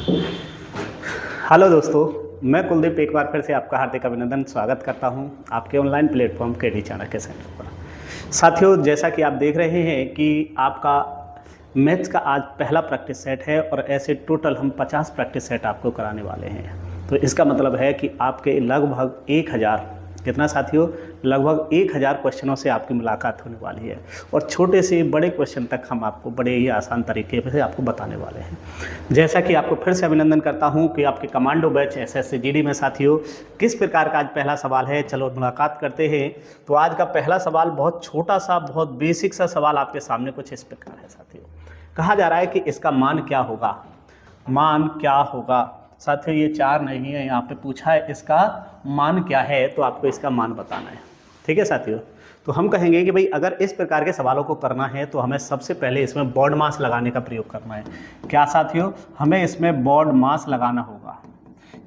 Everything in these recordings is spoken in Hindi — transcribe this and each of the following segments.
हेलो दोस्तों, मैं कुलदीप एक बार फिर से आपका हार्दिक अभिनंदन स्वागत करता हूं आपके online platform KD Chanakya centre पर। साथियों, जैसा कि आप देख रहे हैं कि आपका मैथ्स का आज पहला प्रैक्टिस सेट है और ऐसे टोटल हम 50 प्रैक्टिस सेट आपको कराने वाले हैं। तो इसका मतलब है कि आपके लगभग 1000 कितना साथियों, लगभग 1000 क्वेश्चनों से आपकी मुलाकात होने वाली है और छोटे से बड़े क्वेश्चन तक हम आपको बड़े ही आसान तरीके से आपको बताने वाले हैं। जैसा कि आपको फिर से अभिनंदन करता हूं कि आपके कमांडो बैच एसएससी जीडी में साथियों किस प्रकार का आज पहला सवाल है, चलो मुलाकात करते हैं। तो आज का पहला सवाल बहुत छोटा सा, बहुत बेसिक सा सवाल आपके सामने कुछ इस प्रकार है साथियों। कहा जा रहा है कि इसका मान क्या होगा, मान क्या होगा। साथियों ये 4 नहीं है, यहाँ पे पूछा है इसका मान क्या है, तो आपको इसका मान बताना है। ठीक है साथियों, तो हम कहेंगे कि भाई अगर इस प्रकार के सवालों को करना है तो हमें सबसे पहले इसमें बॉड मास लगाने का प्रयोग करना है। क्या साथियों, हमें इसमें बॉड मास लगाना होगा।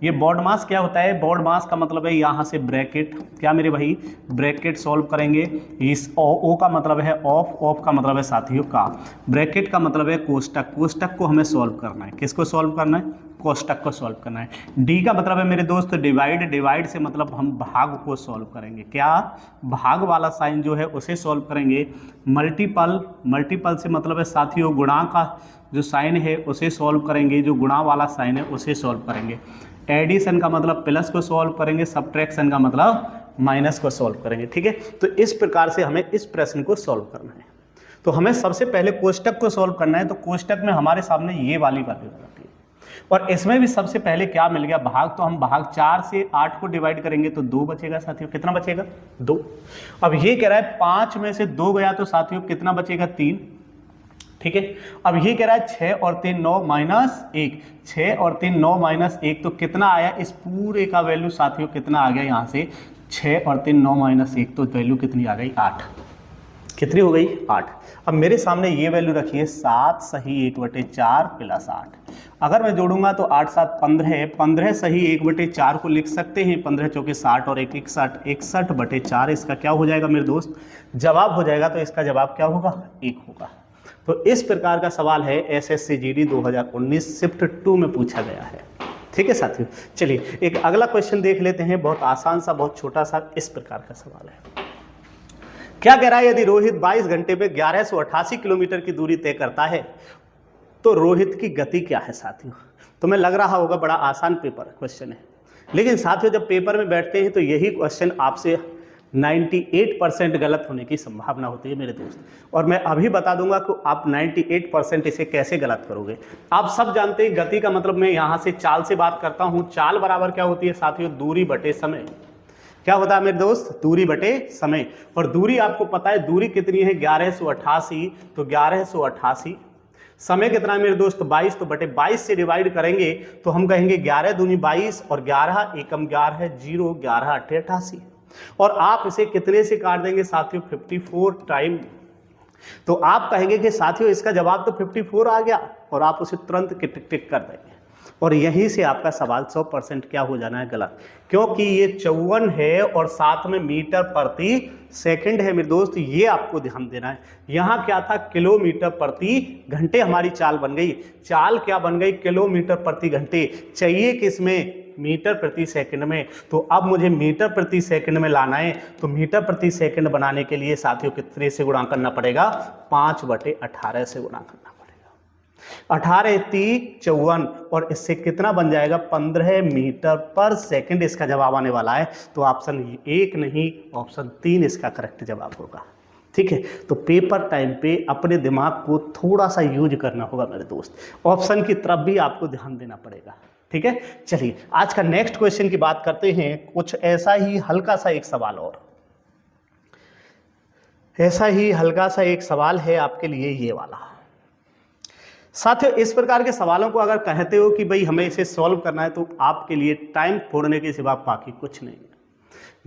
ये बॉड मास क्या होता है, बॉड मास का मतलब है यहाँ से ब्रैकेट, क्या मेरे भाई ब्रैकेट सॉल्व करेंगे। इस ओ का मतलब है ऑफ, ऑफ का मतलब है साथियों का, ब्रैकेट का मतलब है कोष्टक, कोष्टक को हमें सॉल्व करना है। किसको सॉल्व करना है, कोष्टक को सॉल्व करना है। डी का मतलब है मेरे दोस्त डिवाइड, डिवाइड से मतलब हम भाग को सॉल्व करेंगे। क्या, भाग वाला साइन जो है उसे सॉल्व करेंगे। मल्टीपल, मल्टीपल से मतलब है साथियों गुणा का जो साइन है उसे सॉल्व करेंगे, जो गुणा वाला साइन है उसे सॉल्व करेंगे। एडिशन का मतलब प्लस को सॉल्व करेंगे, सब्ट्रैक्शन का मतलब माइनस को सॉल्व करेंगे। ठीक है, तो इस प्रकार से हमें इस प्रश्न को सॉल्व करना है। तो हमें सबसे पहले कोष्टक को सॉल्व करना है। तो कोष्टक में हमारे सामने ये वाली वैल्यू रहती है और इसमें भी सबसे पहले क्या मिल गया, भाग। तो हम भाग 4 से 8 को डिवाइड करेंगे तो 2 बचेगा साथियों। कितना बचेगा, 2। अब ये कह रहा है 5 में से 2 गया तो साथियों कितना बचेगा, 3। ठीक है, अब ये कह रहा है 6 और 3 9 -1, 6 और 3 9 -1 तो कितना आया, इस पूरे का वैल्यू साथियों कितना आ गया यहाँ से, 6 और 3 9 -1 तो वैल्यू कितनी आ गई, 8। कितनी हो गई, 8। अब मेरे सामने ये वैल्यू रखिए 7 सही 1/4 + 8। अगर मैं जोड़ूंगा तो 8 7 15, 15 सही 1/4 को लिख सकते हैं, 15 चौके 60 और 1 61, 61/4 इसका क्या हो जाएगा मेरे दोस्त, जवाब हो जाएगा। तो इसका जवाब क्या होगा, 1 होगा। तो इस प्रकार का सवाल है एसएससी जीडी 2019 शिफ्ट 2 में पूछा गया है। ठीक है साथियों, चलिए एक अगला क्वेश्चन देख लेते हैं। बहुत आसान सा, बहुत छोटा सा इस प्रकार का सवाल है। क्या कह रहा है, यदि रोहित 22 घंटे में 1188 किलोमीटर की दूरी तय करता है तो रोहित की गति क्या है साथियों। तुम्हें लग रहा होगा बड़ा आसान पेपर क्वेश्चन है, लेकिन साथियों जब पेपर में बैठते हैं तो यही क्वेश्चन आपसे 98% गलत होने की संभावना होती है मेरे दोस्त। और मैं अभी बता दूंगा कि आप 98% इसे कैसे गलत करोगे। आप सब जानते हैं गति का मतलब, मैं यहाँ से चाल से बात करता हूँ। चाल बराबर क्या होती है साथियों, दूरी बटे समय। क्या होता है मेरे दोस्त, दूरी बटे समय। और दूरी आपको पता है दूरी कितनी है, 1188। तो 1188, समय कितना है मेरे दोस्त, 22। तो बटे 22 से डिवाइड करेंगे तो हम कहेंगे 11 दूनी 22 और 11 एकम 11 है 0, 11 8 88। और आप इसे कितने से काट देंगे साथियों, 54 टाइम। तो आप कहेंगे कि साथियों इसका जवाब तो 54 आ गया और आप उसे तुरंत टिक टिक कर देंगे और यहीं से आपका सवाल 100% क्या हो जाना है, गलत। क्योंकि ये 54 है और साथ में मीटर प्रति सेकंड है मेरे दोस्त, ये आपको ध्यान देना है। यहाँ क्या था, किलोमीटर प्रति घंटे हमारी चाल बन गई। चाल क्या बन गई, किलोमीटर प्रति घंटे। चाहिए किसमें, मीटर प्रति सेकंड में। तो अब मुझे मीटर प्रति सेकंड में लाना है। तो मीटर प्रति सेकंड बनाने के लिए साथियों कितने से गुणा करना पड़ेगा, 5/18 से गुणा करना पड़ेगा। 18 3 54 और इससे कितना बन जाएगा, 15 मीटर पर सेकंड इसका जवाब आने वाला है। तो ऑप्शन 1 नहीं, ऑप्शन 3 इसका करेक्ट जवाब होगा। ठीक है, तो पेपर टाइम पे अपने दिमाग को थोड़ा सा यूज करना होगा मेरे दोस्त। ऑप्शन की तरफ भी आपको ध्यान देना पड़ेगा। ठीक है, चलिए आज का नेक्स्ट क्वेश्चन की बात करते हैं। कुछ ऐसा ही हल्का सा एक सवाल, और ऐसा ही हल्का सा एक सवाल है आपके लिए ये वाला। साथियों इस प्रकार के सवालों को अगर कहते हो कि भाई हमें इसे सॉल्व करना है तो आपके लिए टाइम फोड़ने के सिवा बाकी कुछ नहीं है।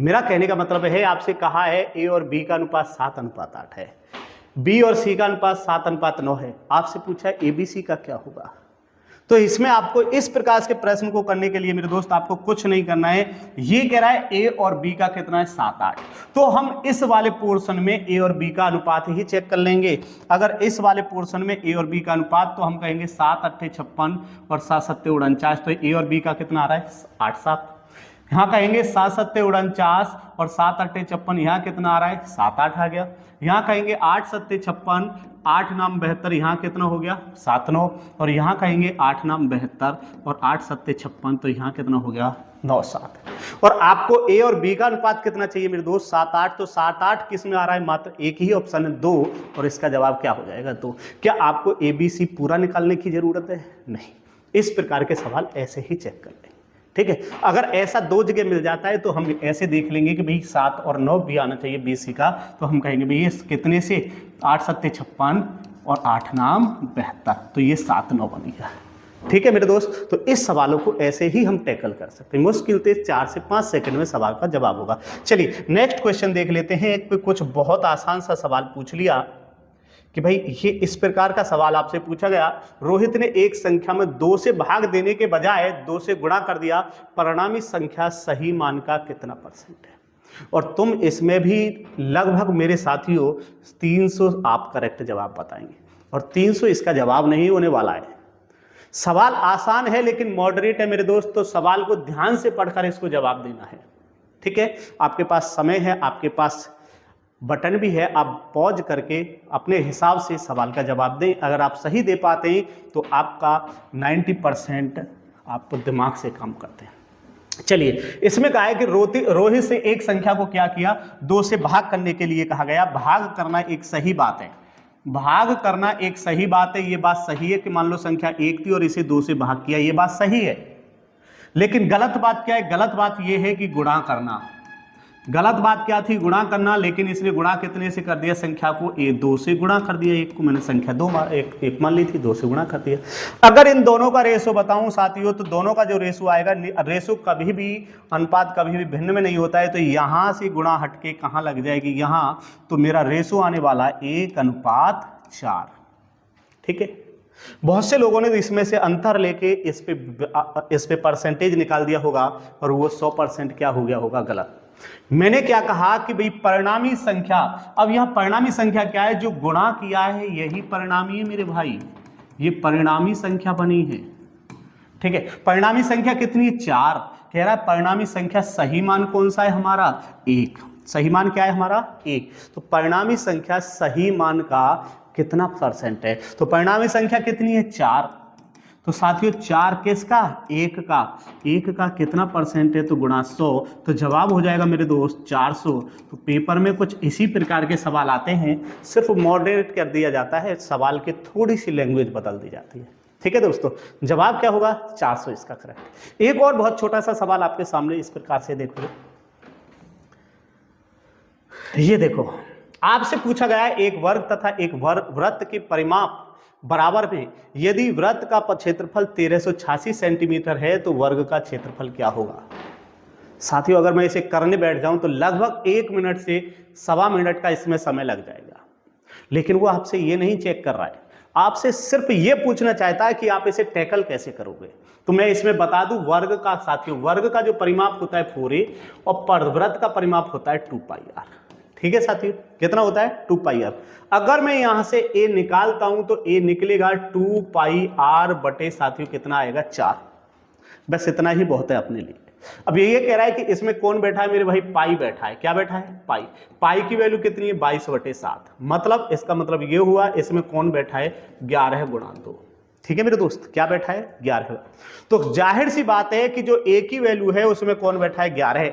मेरा कहने का मतलब है, आपसे कहा है ए और बी का अनुपात 7:8 है, बी और सी का अनुपात 7:9 है। आपसे पूछा है ए बी सी का क्या होगा। तो इसमें आपको इस प्रकार के प्रश्न को करने के लिए मेरे दोस्त आपको कुछ नहीं करना है। ये कह रहा है ए और बी का कितना है 7 8, तो हम इस वाले पोर्शन में ए और बी का अनुपात ही चेक कर लेंगे। अगर इस वाले पोर्शन में ए और बी का अनुपात, तो हम कहेंगे 7 8 56 और 7 7 49, तो ए और बी का कितना आ रहा है 8 7। यहाँ कहेंगे 7 7 49 और 7 8 56, यहाँ कितना आ रहा है 7 8 आ गया। यहाँ कहेंगे 8 7 56, 8 9 72, यहाँ कितना हो गया 7 9, और यहाँ कहेंगे 8 9 72 और 8 7 56, तो यहाँ कितना हो गया 9 7। और आपको ए और बी का अनुपात कितना चाहिए मेरे दोस्त 7 8, तो 7 8 किस में आ रहा है, मात्र एक ही ऑप्शन है 2, और इसका जवाब क्या हो जाएगा 2। क्या आपको ए बी सी पूरा निकालने की जरूरत है? नहीं, इस प्रकार के सवाल ऐसे ही चेक कर लेंगे, ठीक है। अगर ऐसा 2 जगह मिल जाता है तो हम ऐसे देख लेंगे कि भाई 7 और 9 भी आना चाहिए BC का, तो हम कहेंगे भाई ये कितने से 8 7 56 और 8 9 72, तो ये 7 9 बनेगा, ठीक है मेरे दोस्त। तो इस सवालों को ऐसे ही हम टैकल कर सकते हैं, मुश्किल से 4 से 5 सेकंड में सवाल का जवाब होगा। चलिए नेक्स्ट क्वेश्चन देख लेते हैं। एक कुछ बहुत आसान सा सवाल पूछ लिया कि भाई ये इस प्रकार का सवाल आपसे पूछा गया, रोहित ने एक संख्या में 2 से भाग देने के बजाय 2 से गुणा कर दिया, परिणामी संख्या सही मान का कितना % है? और तुम इसमें भी लगभग मेरे साथियों 300 आप करेक्ट जवाब बताएंगे, और 300 इसका जवाब नहीं होने वाला है। सवाल आसान है लेकिन मॉडरेट है मेरे दोस्त, तो सवाल को ध्यान से पढ़कर इसको जवाब देना है, ठीक है। आपके पास समय है, आपके पास बटन भी है, आप पॉज करके अपने हिसाब से सवाल का जवाब दें। अगर आप सही दे पाते हैं तो आपका 90% आप दिमाग से काम करते हैं। चलिए इसमें कहा है कि रोहित से एक संख्या को क्या किया, 2 से भाग करने के लिए कहा गया। भाग करना एक सही बात है, भाग करना एक सही बात है। ये बात सही है कि मान लो संख्या 1 थी और इसे 2 से भाग किया, ये बात सही है। लेकिन गलत बात क्या है, गलत बात ये है कि गुणा करना। गलत बात क्या थी, गुणा करना, लेकिन इसने गुणा कितने से कर दिया, संख्या को 2 से गुणा कर दिया। एक को मैंने संख्या 2 एक मान ली थी, 2 से गुणा कर दिया। अगर इन दोनों का रेशो बताऊं साथियों, तो दोनों का जो रेशो आएगा, रेशो कभी भी, अनुपात कभी भी भिन्न में नहीं होता है, तो यहां से गुणा हटके कहां लग जाएगी, यहां, तो मेरा रेशो आने वाला 1:4, ठीक है। बहुत से लोगों ने इसमें से अंतर लेके इस पे परसेंटेज निकाल दिया होगा, और वो 100% क्या हो गया होगा, गलत। मैंने क्या कहा कि भाई परिणामी संख्या, अब यहां परिणामी संख्या क्या है, जो गुणा किया है यही परिणामी है मेरे भाई, ये परिणामी संख्या बनी है, ठीक है। परिणामी संख्या कितनी है, 4। कह रहा है परिणामी संख्या सही मान कौन सा है हमारा, 1। सही मान क्या है हमारा, 1। तो परिणामी संख्या सही मान का कितना % है, तो परिणामी संख्या कितनी है, 4। तो साथियों 4 किसका, 1 का, 1 का कितना % है, तो गुणा 100, तो जवाब हो जाएगा मेरे दोस्त 400। तो पेपर में कुछ इसी प्रकार के सवाल आते हैं, सिर्फ मॉडरेट कर दिया जाता है, सवाल की थोड़ी सी लैंग्वेज बदल दी जाती है, ठीक है दोस्तों। जवाब क्या होगा, 400 इसका करेक्ट। एक और बहुत छोटा सा सवाल आपके सामने इस प्रकार से देखो, ये देखो, आपसे पूछा गया है एक वर्ग तथा एक वृत्त के परिमाप बराबर में, यदि वृत्त का क्षेत्रफल 1386 सेंटीमीटर है तो वर्ग का क्षेत्रफल क्या होगा। साथियों अगर मैं इसे करने बैठ जाऊं तो लगभग 1 मिनट से 1.25 मिनट का इसमें समय लग जाएगा, लेकिन वो आपसे ये नहीं चेक कर रहा है, आपसे सिर्फ ये पूछना चाहता है कि आप इसे टैकल कैसे करोगे। तो मैं इसमें बता दूं, वर्ग का साथियों, वर्ग का जो परिमाप होता है 4a, और वृत्त का परिमाप होता है 2πr, ठीक है साथियों, कितना होता है 2πr। अगर मैं यहां से a निकालता हूं तो a निकलेगा 2πr बटे साथियों कितना आएगा, 4। बस इतना ही बहुत है अपने लिए। अब ये कह रहा है कि इसमें कौन बैठा है मेरे भाई, पाई बैठा है। क्या बैठा है, पाई। पाई की वैल्यू कितनी है, 22/7। मतलब इसका मतलब ये हुआ इसमें कौन बैठा है, 11/2, ठीक है मेरे दोस्त। क्या बैठा है, 11। तो जाहिर सी बात है कि जो a की वैल्यू है उसमें कौन बैठा है, 11,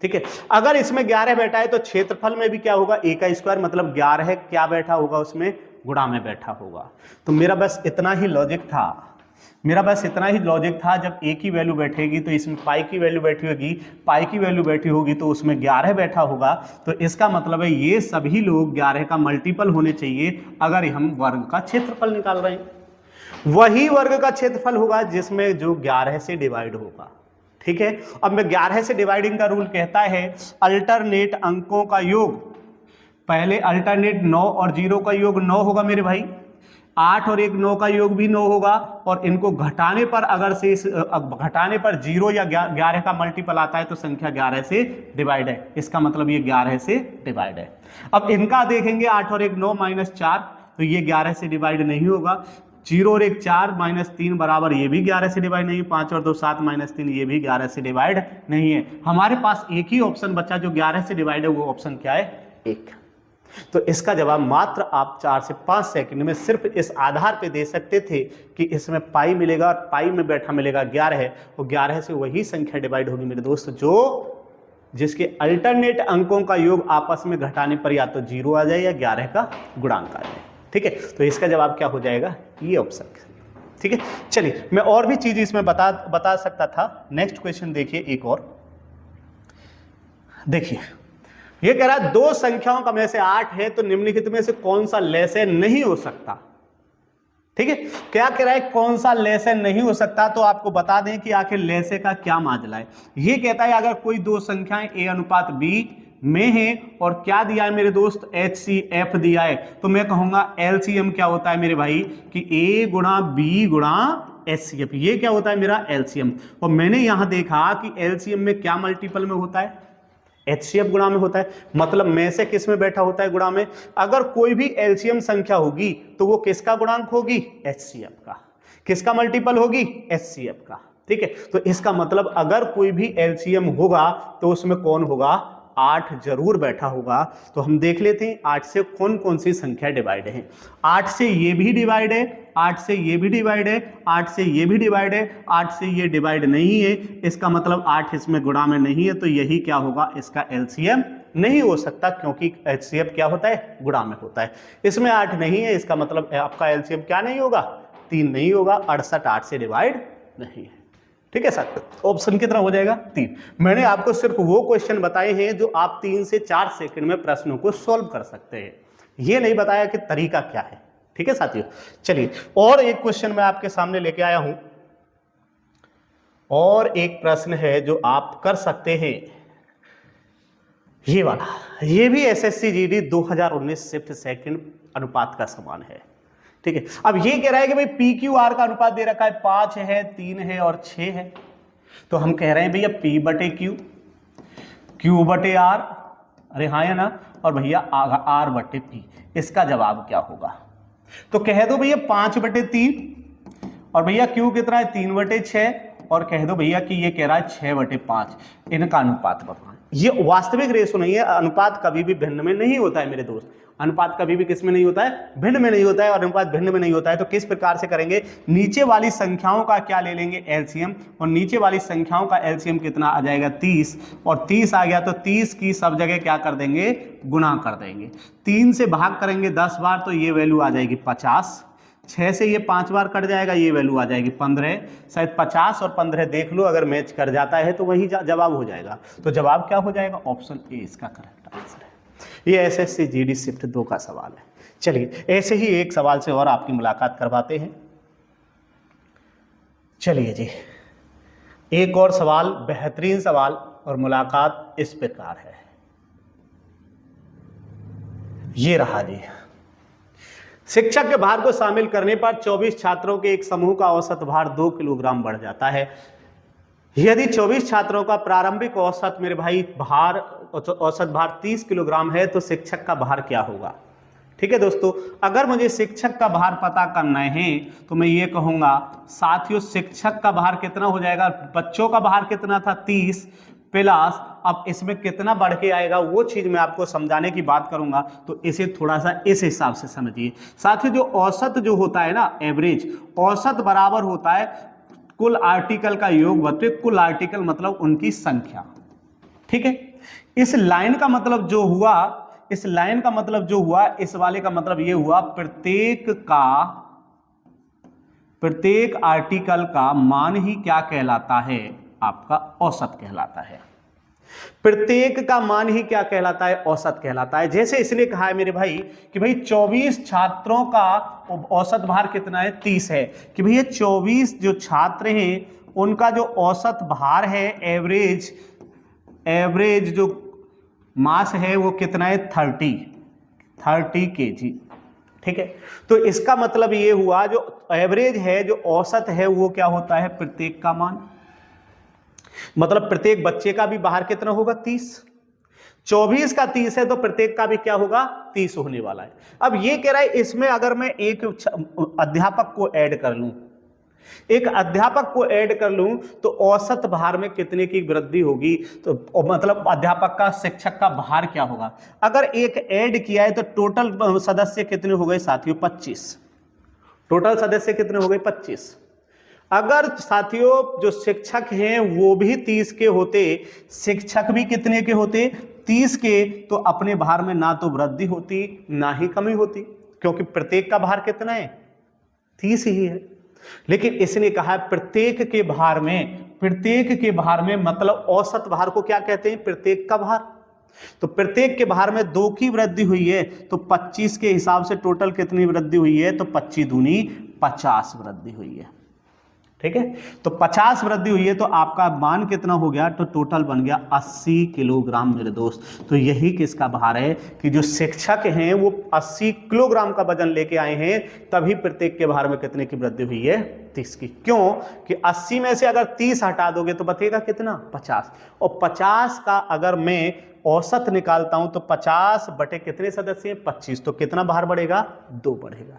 ठीक है। अगर इसमें 11 बैठा है तो क्षेत्रफल में भी क्या होगा, a का स्क्वायर, मतलब 11 क्या बैठा होगा उसमें, गुणा में बैठा होगा। तो मेरा बस इतना ही लॉजिक था, जब a की वैल्यू बैठेगी तो इसमें पाई की वैल्यू बैठी होगी, पाई की वैल्यू बैठी होगी तो उसमें 11 बैठा होगा। तो इसका मतलब है ये सभी लोग 11 का मल्टीपल होने चाहिए अगर हम वर्ग का क्षेत्रफल निकाल रहे हैं। वही वर्ग का क्षेत्रफल होगा जिसमें जो 11 से डिवाइड होगा, ठीक है। अब मैं 11 से डिवाइडिंग का रूल कहता है अल्टरनेट अंकों का योग, पहले अल्टरनेट 9 और 0 का योग 9 होगा मेरे भाई, 8 और 1 9 का योग भी 9 होगा, और इनको घटाने पर अगर से घटाने पर 0 या 11 का मल्टीपल आता है तो संख्या 11 से डिवाइड है, इसका मतलब ये 11 से डिवाइड है। अब इनका देखेंगे 8 और 1 9 -4, तो ये 11 से डिवाइड नहीं होगा। 0 और 1 4 -3 बराबर, ये भी 11 से डिवाइड नहीं। 5 और 2 7 -3, ये भी 11 से डिवाइड नहीं है। हमारे पास एक ही ऑप्शन बचा जो 11 से डिवाइड है, वो ऑप्शन क्या है? 1। तो इसका जवाब मात्र आप 4 से 5 सेकंड में सिर्फ इस आधार पे दे सकते थे कि इसमें पाई मिलेगा और पाई में बैठा मिलेगा 11 है, वो 11 से वही संख्या डिवाइड होगी मेरे दोस्त जो जिसके अल्टरनेट अंकों का योग आपस में घटाने पर या तो 0 आ जाए या 11 का गुणांक आ जाए। ठीक है, तो इसका जवाब क्या हो जाएगा? ये ऑप्शन। ठीक है, चलिए मैं और भी चीज इसमें बता सकता था। नेक्स्ट क्वेश्चन देखिए, एक और देखिए, ये कह रहा है दो संख्याओं का में से 8 है तो निम्नलिखित में से कौन सा लेसे नहीं हो सकता। ठीक है, क्या कह रहा है? कौन सा लेसे नहीं हो सकता, तो आपको बता दें कि आखिर लेसे का क्या माजला है। ये कहता है अगर कोई दो संख्याएं a अनुपात b में है और क्या दिया है मेरे दोस्त? HCF दिया है, तो मैं कहूंगा LCM क्या होता है मेरे भाई कि a गुणा b गुणा HCF, ये क्या होता है मेरा LCM। और मैंने यहां देखा कि LCM में क्या मल्टीपल में होता है? HCF गुणा में होता है, मतलब में से किस में बैठा होता है? गुणा में। अगर कोई भी LCM संख्या होगी तो वो किसका गुणांक होगी? HCF का। किसका मल्टीपल होगी? HCF का। ठीक है, तो इसका मतलब अगर कोई भी LCM होगा तो उसमें कौन होगा? 8 जरूर बैठा होगा। तो हम देख लेते हैं 8 से कौन कौन सी संख्या डिवाइड है। 8 से ये भी डिवाइड है, 8 से ये भी डिवाइड है, 8 से ये भी डिवाइड है, 8 से ये डिवाइड नहीं है। इसका मतलब 8 इसमें गुणा में नहीं है, तो यही क्या होगा? इसका LCM नहीं हो सकता, क्योंकि HCF क्या होता है? गुणा में होता है। इसमें 8 नहीं है, इसका मतलब आपका LCM क्या नहीं होगा? 3 नहीं होगा। 68 8 से डिवाइड नहीं है। ठीक है सर, ऑप्शन कितना हो जाएगा? 3। मैंने आपको सिर्फ वो क्वेश्चन बताए हैं जो आप 3 से 4 सेकंड में प्रश्नों को सॉल्व कर सकते हैं, ये नहीं बताया कि तरीका क्या है। ठीक है साथियों, चलिए और एक क्वेश्चन मैं आपके सामने लेके आया हूं, और एक प्रश्न है जो आप कर सकते हैं, ये वाला। ये भी SSC GD 2019 शिफ्ट सेकंड अनुपात का समान है। ठीक है, अब ये कह रहा है कि भाई PQR का अनुपात दे रखा है 5 है, 3 है और 6 है। तो हम कह रहे हैं भैया P/Q, Q/R, अरे हाँ या ना, और भैया R/P। इसका जवाब क्या होगा? तो कह दो भैया 5/3, और भैया Q कितना है? 3/6, और कह दो भैया कि ये कह रहा है 6/5। इनका अनुपात बताएं। ये वास्तविक रेशो नहीं है, अनुपात कभी भी भिन्न में नहीं होता है मेरे दोस्त। अनुपात कभी भी किस में नहीं होता है? भिन्न में नहीं होता है, और अनुपात भिन्न में नहीं होता है। तो किस प्रकार से करेंगे? नीचे वाली संख्याओं का क्या ले लेंगे? LCM, और नीचे वाली संख्याओं का LCM कितना आ जाएगा? 30, और 30 आ गया तो 30 की सब जगह क्या कर देंगे? गुणा कर देंगे। 3 से भाग करेंगे 10 बार तो ये वैल्यू आ जाएगी 50। 6 से ये 5 बार कट जाएगा, ये वैल्यू आ जाएगी 15। शायद 50 और 15 देख लो, अगर मैच कर जाता है तो वही जवाब हो जाएगा। तो जवाब क्या हो जाएगा? ऑप्शन ए इसका करेक्ट आंसर है। ये SSC GD शिफ्ट 2 का सवाल है। चलिए ऐसे ही एक सवाल से और आपकी मुलाकात करवाते हैं। चलिए जी, एक और सवाल, बेहतरीन सवाल, और मुलाकात इस प्रकार है। ये रहा जी। शिक्षक के भार को शामिल करने पर 24 छात्रों के एक समूह का औसत भार 2 किलोग्राम बढ़ जाता है। यदि 24 छात्रों का प्रारंभिक औसत मेरे भाई औसत भार 30 किलोग्राम है तो शिक्षक का भार क्या होगा? ठीक है दोस्तों, अगर मुझे शिक्षक का भार पता करना है तो मैं ये कहूंगा साथियों, शिक्षक का भार कितना हो जाएगा? बच्चों का भार कितना था? 30 प्लस, अब इसमें कितना बढ़ के आएगा वो चीज मैं आपको समझाने की बात करूंगा, तो इसे थोड़ा सा इस हिसाब से समझिए साथियों। जो औसत जो होता है ना, एवरेज औसत बराबर होता है कुल आर्टिकल का योग बटे कुल आर्टिकल, मतलब उनकी संख्या। ठीक है, इस लाइन का मतलब जो हुआ, इस लाइन का मतलब जो हुआ, इस वाले का मतलब ये हुआ प्रत्येक आर्टिकल का मान ही क्या कहलाता है? आपका औसत कहलाता है। प्रत्येक का मान ही क्या कहलाता है? औसत कहलाता है। जैसे इसने कहा है मेरे भाई कि भाई 24 छात्रों का औसत भार कितना है? 30 है, कि भैया 24 जो छात्र हैं उनका जो औसत भार है, एवरेज जो मास है वो कितना है? 30 kg। ठीक है, तो इसका मतलब ये हुआ जो एवरेज है, जो औसत है, वो क्या होता है, प्रत्येक का मान। मतलब प्रत्येक बच्चे का भी बाहर कितना होगा, 30। 24 का 30 है तो प्रत्येक का भी क्या होगा, 30 होने वाला है। अब ये कह रहा है इसमें अगर मैं एक अध्यापक को ऐड कर लूं, एक अध्यापक को ऐड कर लूं तो औसत भार में कितने की वृद्धि होगी, तो मतलब अध्यापक का, शिक्षक का भार क्या होगा। अगर एक ऐड किया है तो टोटल सदस्य कितने हो गए साथियों, 25। टोटल सदस्य कितने हो गए, 25। अगर साथियों जो शिक्षक हैं वो भी 30 के होते, शिक्षक भी कितने के होते, 30 के, तो अपने भार में ना तो वृद्धि होती ना ही कमी होती, क्योंकि प्रत्येक का भार कितना है, 30 ही है। लेकिन इसने कहा प्रत्येक के भार में, प्रत्येक के भार में मतलब औसत भार को क्या कहते हैं, प्रत्येक का भार। तो प्रत्येक के भार में 2 की वृद्धि हुई है, तो 25 के हिसाब से टोटल कितनी वृद्धि हुई है, तो 25 दूनी 50 वृद्धि हुई है। ठीक है, तो 50 वृद्धि हुई है तो आपका मान कितना हो गया, तो टोटल बन गया 80 किलोग्राम मेरे दोस्त। तो यही किसका भार है कि जो शिक्षक हैं वो 80 किलोग्राम का वजन लेके आए हैं, तभी प्रत्येक के भार में कितने की वृद्धि हुई है, 30 की। क्यों कि 80 में से अगर 30 हटा दोगे तो बचेगा कितना, 50। और 50 का अगर मैं औसत निकालता हूं तो 50 बटे कितने सदस्य हैं, 25, तो कितना भार बढ़ेगा, 2 बढ़ेगा।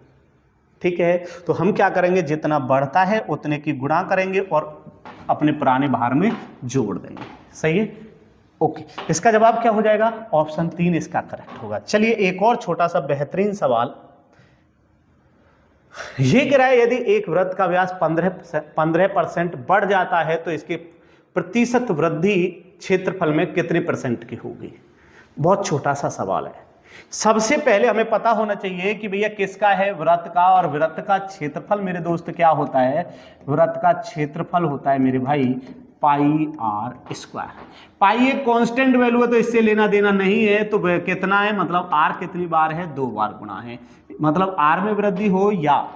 ठीक है, तो हम क्या करेंगे, जितना बढ़ता है उतने की गुणा करेंगे और अपने पुराने भार में जोड़ देंगे। सही है, ओके। इसका जवाब क्या हो जाएगा, ऑप्शन 3 इसका करेक्ट होगा। चलिए एक और छोटा सा बेहतरीन सवाल, ये कह रहा है यदि एक वृत्त का व्यास 15% बढ़ जाता है तो इसके प्रतिशत वृद्धि क्षेत्रफल में कितने % की होगी। बहुत छोटा सा सवाल है। सबसे पहले हमें पता होना चाहिए कि भैया किसका है, वृत्त का, और वृत्त का क्षेत्रफल मेरे दोस्त क्या होता है, वृत्त का क्षेत्रफल होता है मेरे भाई पाई आर स्क्वायर। पाई एक कांस्टेंट वैल्यू है तो इससे लेना देना नहीं है, तो कितना है, मतलब आर कितनी बार है, 2 बार गुणा है। मतलब आर में वृद्धि हो या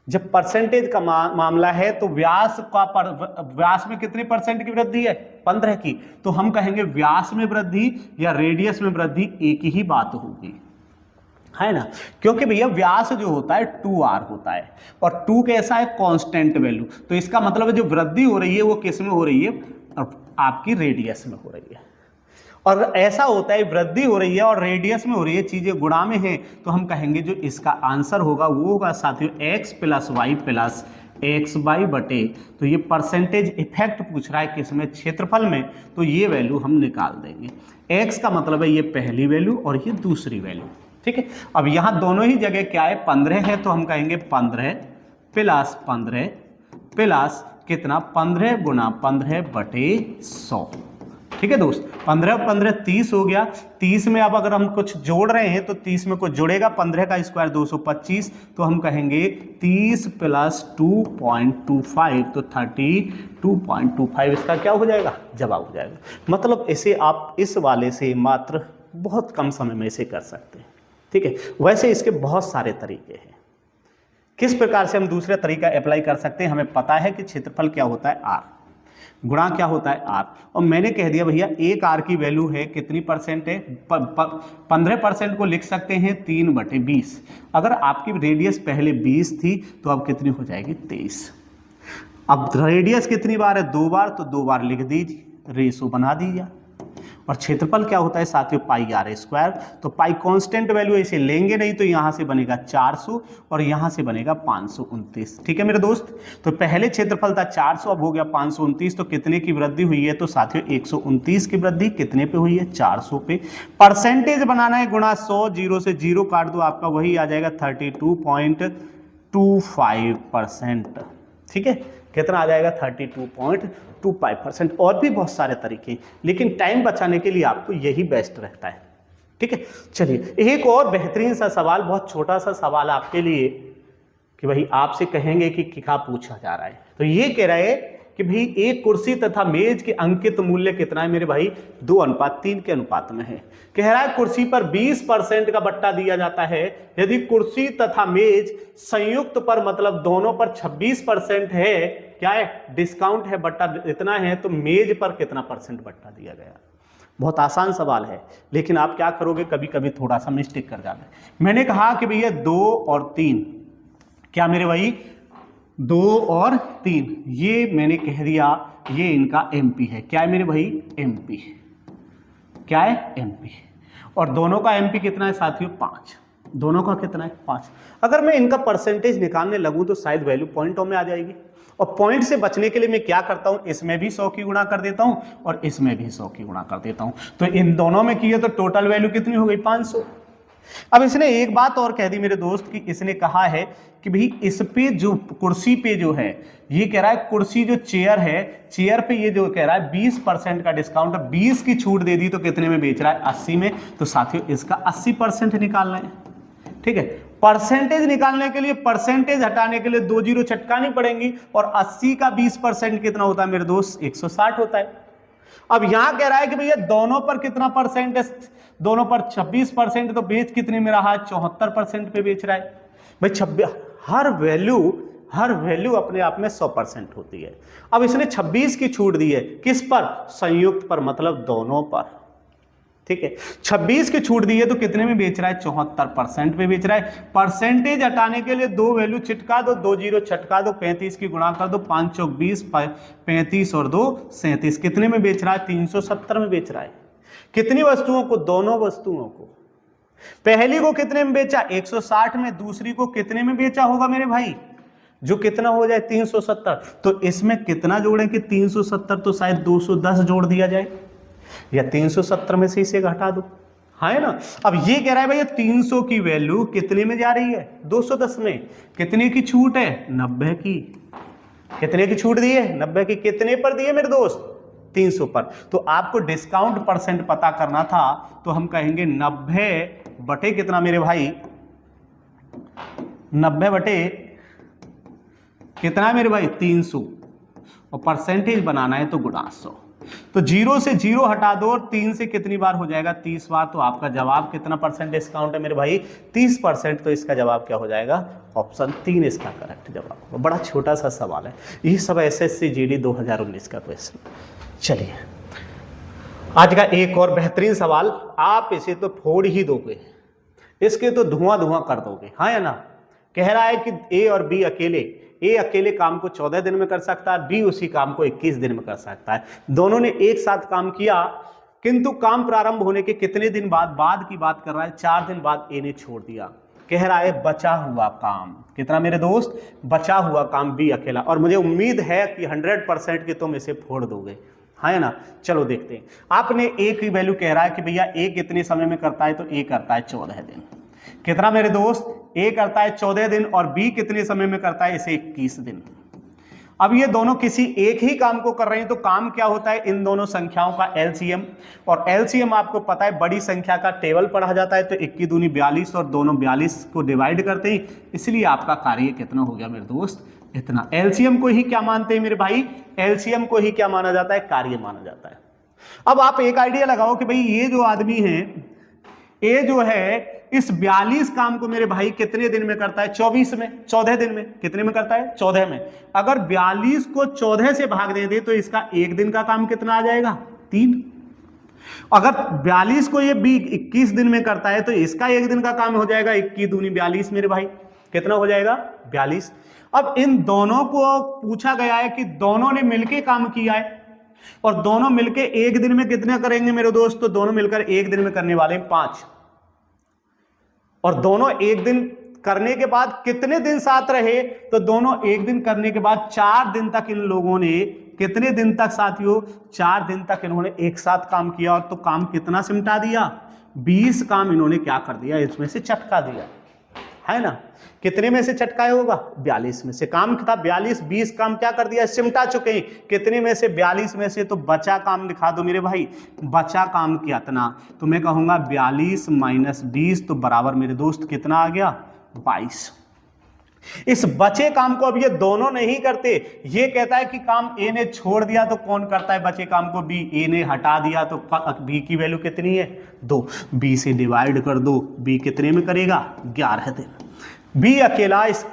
जब परसेंटेज का मामला है तो व्यास में कितनी % की वृद्धि है, 15 की, तो हम कहेंगे व्यास में वृद्धि या रेडियस में वृद्धि एक ही बात होगी, है ना। क्योंकि भैया व्यास जो होता है 2r होता है और 2 कैसा है, कांस्टेंट वैल्यू, तो इसका मतलब जो वृद्धि हो रही है वो किस में हो रही है, आपकी रेडियस में हो रही है। और ऐसा होता है वृद्धि हो रही है और रेडियस में हो रही है, चीजें गुणा में है, तो हम कहेंगे जो इसका आंसर होगा वो होगा साथियों x + y + xy बटे, तो ये परसेंटेज इफेक्ट पूछ रहा है किसमें, क्षेत्रफल में, तो ये वैल्यू हम निकाल देंगे। x का मतलब है ये पहली वैल्यू और ये दूसरी वैल्यू। ठीक है, अब यहाँ दोनों ही जगह क्या है, 15 है, तो हम कहेंगे 15 + 15 प्लस कितना, 15 × 15 बटे 100। ठीक है दोस्त, 15 × 15 30 हो गया। 30 में अब अगर हम कुछ जोड़ रहे हैं तो 30 में कुछ जुड़ेगा, 15 का स्क्वायर 225, तो हम कहेंगे 30 + 2.25, तो 32.25 इसका क्या हो जाएगा, जवाब हो जाएगा। मतलब इसे आप इस वाले से मात्र बहुत कम समय में इसे कर सकते हैं। ठीक है, वैसे इसके बहुत सारे तरीके हैं, किस प्रकार से हम दूसरा तरीका अप्लाई कर सकते हैं। हमें पता है कि क्षेत्रफल क्या होता है, r, गुणा क्या होता है, r, और मैंने कह दिया भैया एक r की वैल्यू है कितनी % है, 15% को लिख सकते हैं 3/20। अगर आपकी रेडियस पहले 20 थी तो अब कितनी हो जाएगी, 23। अब रेडियस कितनी बार है, 2 बार, तो 2 बार लिख दीजिए, रेशो बना दीजिए। और क्षेत्रफल क्या होता है साथियों, पाई आर स्क्वायर, तो पाई कांस्टेंट वैल्यू इसे लेंगे नहीं तो यहाँ से बनेगा 400 और यहाँ से बनेगा 529। ठीक है मेरे दोस्त, तो पहले क्षेत्रफल था 400, अब हो गया 529, तो कितने की वृद्धि हुई है, तो साथियों 129 की वृद्धि कितने पे हुई है, 400 पे। परसेंटेज बनाना है, गुणा 100, 0 से 0 काट दो, आपका वही आ जाएगा 32.25%। ठीक है, कितना आ जाएगा, 32.25%। और भी बहुत सारे तरीके, लेकिन टाइम बचाने के लिए आपको यही बेस्ट रहता है। ठीक है, चलिए एक और बेहतरीन सा सवाल, बहुत छोटा सा सवाल आपके लिए, कि भाई आपसे कहेंगे कि क्या पूछा जा रहा है। तो ये कह रहा है कि भाई एक कुर्सी तथा मेज के अंकित मूल्य कितना है मेरे भाई, 2:3 के अनुपात में है। कह रहा है कुर्सी पर 20% का बट्टा दिया जाता है, यदि कुर्सी तथा मेज संयुक्त पर मतलब दोनों पर 26% है, क्या है, डिस्काउंट है, बट्टा इतना है, तो मेज पर कितना % बट्टा दिया गया। बहुत आसान सवाल है, लेकिन आप क्या करोगे, कभी कभी थोड़ा सा मिस्टेक कर जाते हैं। मैंने कहा कि भैया 2 और 3, क्या मेरे भाई 2 और 3, ये मैंने कह दिया ये इनका एमपी है। क्या है मेरे भाई, एमपी। क्या है, एमपी। और दोनों का एमपी कितना है साथियों, 5। दोनों का कितना है, 5। अगर मैं इनका परसेंटेज निकालने लगूं तो शायद वैल्यू पॉइंटों में आ जाएगी, और पॉइंट से बचने के लिए मैं क्या करता हूं, इसमें भी 100 की गुणा कर देता हूं और इसमें भी 100 की गुणा कर देता हूं। तो इन दोनों में किए तो टोटल वैल्यू कितनी हो गई, 500। अब इसने एक बात और कह दी मेरे दोस्त कि इसने कहा है कि भाई इस पे जो कुर्सी पे जो है, ये कह रहा है कुर्सी जो चेयर है, चेयर पे ये जो कह रहा है 20% का डिस्काउंट, 20 की छूट दे दी तो कितने में बेच रहा है, 80 में। तो साथियों इसका 80% निकालना है, ठीक है। परसेंटेज निकालने के लिए, परसेंटेज हटाने के लिए 2 जीरो चटकानी पड़ेंगी, और 80 का 20% कितना होता है मेरे दोस्त, 160 होता है। अब यहां कह रहा है कि भैया दोनों पर कितना परसेंट है, दोनों पर 26%, तो बेच कितने में रहा, 74% पे बेच रहा है भाई। 26, हर वैल्यू अपने आप में 100% होती है। अब इसने 26 की छूट दी है, किस पर, संयुक्त पर, मतलब दोनों पर, ठीक है। 26 की छूट दी है तो कितने में बेच रहा है, 74% पे बेच रहा है। परसेंटेज हटाने के लिए 2 वैल्यू चिटका दो, 2 जीरो चटका दो, 35 की गुणा कर दो, 5 चौक 20, 35 और 2 37, कितने में बेच रहा है, 370 में बेच रहा है। कितनी वस्तुओं को, दोनों वस्तुओं को। पहली को कितने में बेचा, 160 में, दूसरी को कितने में बेचा होगा मेरे भाई, जो कितना हो जाए 370। तो इसमें कितना जोड़ें कि 370, तो शायद 210 जोड़ दिया जाए, या 370 में से इसे घटा दो, है ना। अब ये कह रहा है भैया 300 की वैल्यू कितने में जा रही है, 210 में। कितने की छूट है, 90 की। कितने की छूट दी है, 90 की। कितने पर दी है मेरे दोस्त, 300 पर। तो आपको डिस्काउंट परसेंट पता करना था, तो हम कहेंगे 90 बटे कितना मेरे भाई, 90 बटे कितना मेरे भाई, 300, और परसेंटेज बनाना है तो गुणा 100। तो 0 से 0 हटा दो, और 3 से कितनी बार हो जाएगा, 30 बार। तो आपका जवाब कितना परसेंट डिस्काउंट है मेरे भाई, 30%। तो इसका जवाब क्या हो जाएगा, ऑप्शन 3 इसका करेक्ट जवाब होगा। बड़ा छोटा सा सवाल है, यही सब एसएससी जीडी 2019 का क्वेश्चन। चलिए आज का एक और बेहतरीन सवाल, आप इसे तो फोड़ ही दोगे, इसके तो धुआं धुआं कर दोगे, हाँ या ना। कह रहा है कि ए और बी ए अकेले काम को 14 दिन में कर सकता है, बी उसी काम को 21 दिन में कर सकता है। दोनों ने एक साथ काम किया, किंतु काम प्रारंभ होने के कितने दिन बाद की बात कर रहा है, 4 दिन बाद ए ने छोड़ दिया। कह रहा है बचा हुआ काम कितना मेरे दोस्त, बचा हुआ काम बी अकेला। और मुझे उम्मीद है कि 100% कि तुम इसे फोड़ दोगे, है ना। चलो देखते हैं। आपने ए की वैल्यू कह रहा है कि भैया ए कितने समय में करता है, तो ए करता है 14 दिन। कितना मेरे दोस्त, ए करता है 14 दिन, और बी कितने समय में करता है, इसे 21 दिन। अब ये दोनों किसी एक ही काम को कर रहे हैं, तो काम क्या होता है, इन दोनों संख्याओं का एलसीएम। और एलसीएम आपको पता है बड़ी संख्या का टेबल पढ़ा जाता है, तो 21 दूनी 42, और दोनों 42 को डिवाइड करते हैं, इसलिए आपका कार्य कितना हो गया मेरे दोस्त, इतना। एलसीएम को ही क्या मानते हैं मेरे भाई, एलसीएम को ही क्या माना जाता है, कार्य माना जाता है। अब आप एक आइडिया लगाओ कि भाई ये जो आदमी है, ए जो है, इस 42 काम को मेरे भाई कितने दिन में करता है, 24 में, 14 दिन में। कितने में करता है, 14 में। अगर 42 को 14 से भाग दे तो इसका एक दिन का काम कितना आ जाएगा, 3। अगर 42 को ये बी 21 दिन में करता है, तो इसका एक दिन का काम हो जाएगा 21 दूनी 42 मेरे भाई, कितना हो जाएगा, 42। अब इन दोनों को पूछा गया है कि दोनों ने मिलके काम किया है, और दोनों मिलके एक दिन में कितना करेंगे मेरे दोस्त, तो दोनों मिलकर एक दिन में करने वाले हैं 5। और दोनों एक दिन करने के बाद कितने दिन साथ रहे, तो दोनों एक दिन करने के बाद 4 दिन तक इन लोगों ने, कितने दिन तक साथियों, 4 दिन तक इन्होंने एक साथ काम किया। और तो काम कितना सिमटा दिया, 20 काम इन्होंने क्या कर दिया, इसमें से चटका दिया, है ना। कितने में से चटकाया होगा, 42 में से। काम था 42, 20 काम क्या कर दिया, सिमटा चुके हैं। कितने में से, 42 में से। तो बचा काम लिखा दो मेरे भाई, बचा काम कितना, तो मैं कहूंगा 42 माइनस 20, तो बराबर मेरे दोस्त कितना आ गया, 22। इस बचे काम को अब ये दोनों नहीं करते, ये कहता है कि काम ए ने छोड़ दिया, तो कौन करता है बचे काम को, बी। ए ने हटा दिया, तो बी की वैल्यू कितनी है, 2। बी से डिवाइड कर दो, बी कितने में करेगा, 11 दिन। बी अकेला इस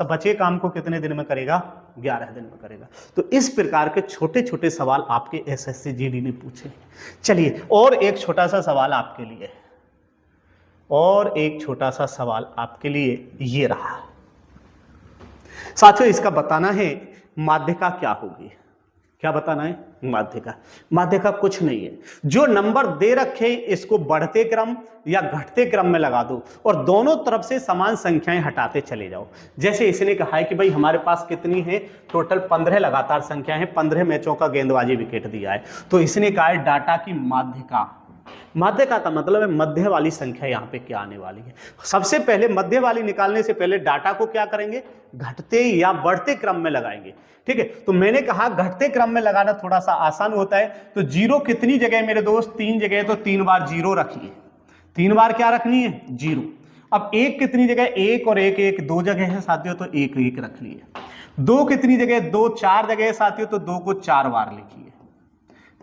बचे काम को कितने दिन में करेगा, 11 दिन में करेगा। तो इस प्रकार के छोटे छोटे सवाल आपके एसएससी जीडी ने पूछे। चलिए और एक छोटा सा सवाल आपके लिए, और एक छोटा सा सवाल आपके लिए ये रहा साथियों, इसका बताना है माध्यिका क्या होगी। क्या बताना है? माध्यिका। माध्यिका कुछ नहीं है, जो नंबर दे रखे इसको बढ़ते क्रम या घटते क्रम में लगा दो और दोनों तरफ से समान संख्याएं हटाते चले जाओ। जैसे इसने कहा है कि भाई हमारे पास कितनी है, टोटल 15 लगातार संख्या है, 15 मैचों का गेंदबाजी विकेट दिया है। तो इसने कहा है डाटा की माध्यिका। माध्यिका का मतलब है मध्य वाली संख्या यहाँ पे क्या आने वाली है। सबसे पहले मध्य वाली निकालने से पहले डाटा को क्या करेंगे, घटते या बढ़ते क्रम में लगाएंगे। ठीक है, तो मैंने कहा घटते क्रम में लगाना थोड़ा सा आसान होता है। तो जीरो कितनी जगह मेरे दोस्त, 3 जगह, तो 3 बार जीरो रखिए, 3 बार क्या रखनी है, जीरो। अब एक कितनी जगह, 1 और 1, 1 2 जगह है साथियों, तो 1 1 रख लिए। 2 कितनी जगह, 2 4 जगह है साथियों, तो 2 को 4 बार लिखिए।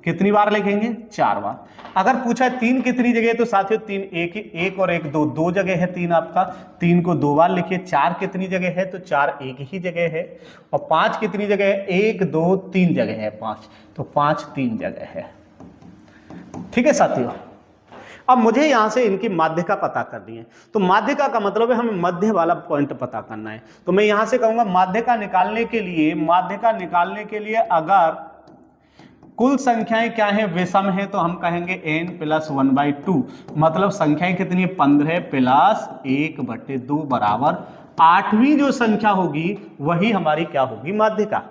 कितनी बार लिखेंगे, 4 बार। अगर पूछा 3 कितनी जगह, तो साथियों 3 1 और 1 2, 2 जगह है 3 आपका, 3 को 2 बार लिखिए। 4 कितनी जगह है, तो 4 एक ही जगह है। और 5 कितनी जगह है, 1 2 3 जगह है 5, तो 5 3 जगह है। ठीक है साथियों, अब मुझे यहां से इनकी माध्यिका पता करनी है। तो माध्यिका का मतलब है हमें मध्य वाला पॉइंट पता करना है। तो मैं यहां से कहूंगा माध्यिका निकालने के लिए अगर कुल संख्याएं क्या है, विषम है, तो हम कहेंगे n+1/2। मतलब संख्याएं कितनी है, 15 प्लस 1/2 बराबर 8वीं जो संख्या होगी वही हमारी क्या होगी, माध्यिका।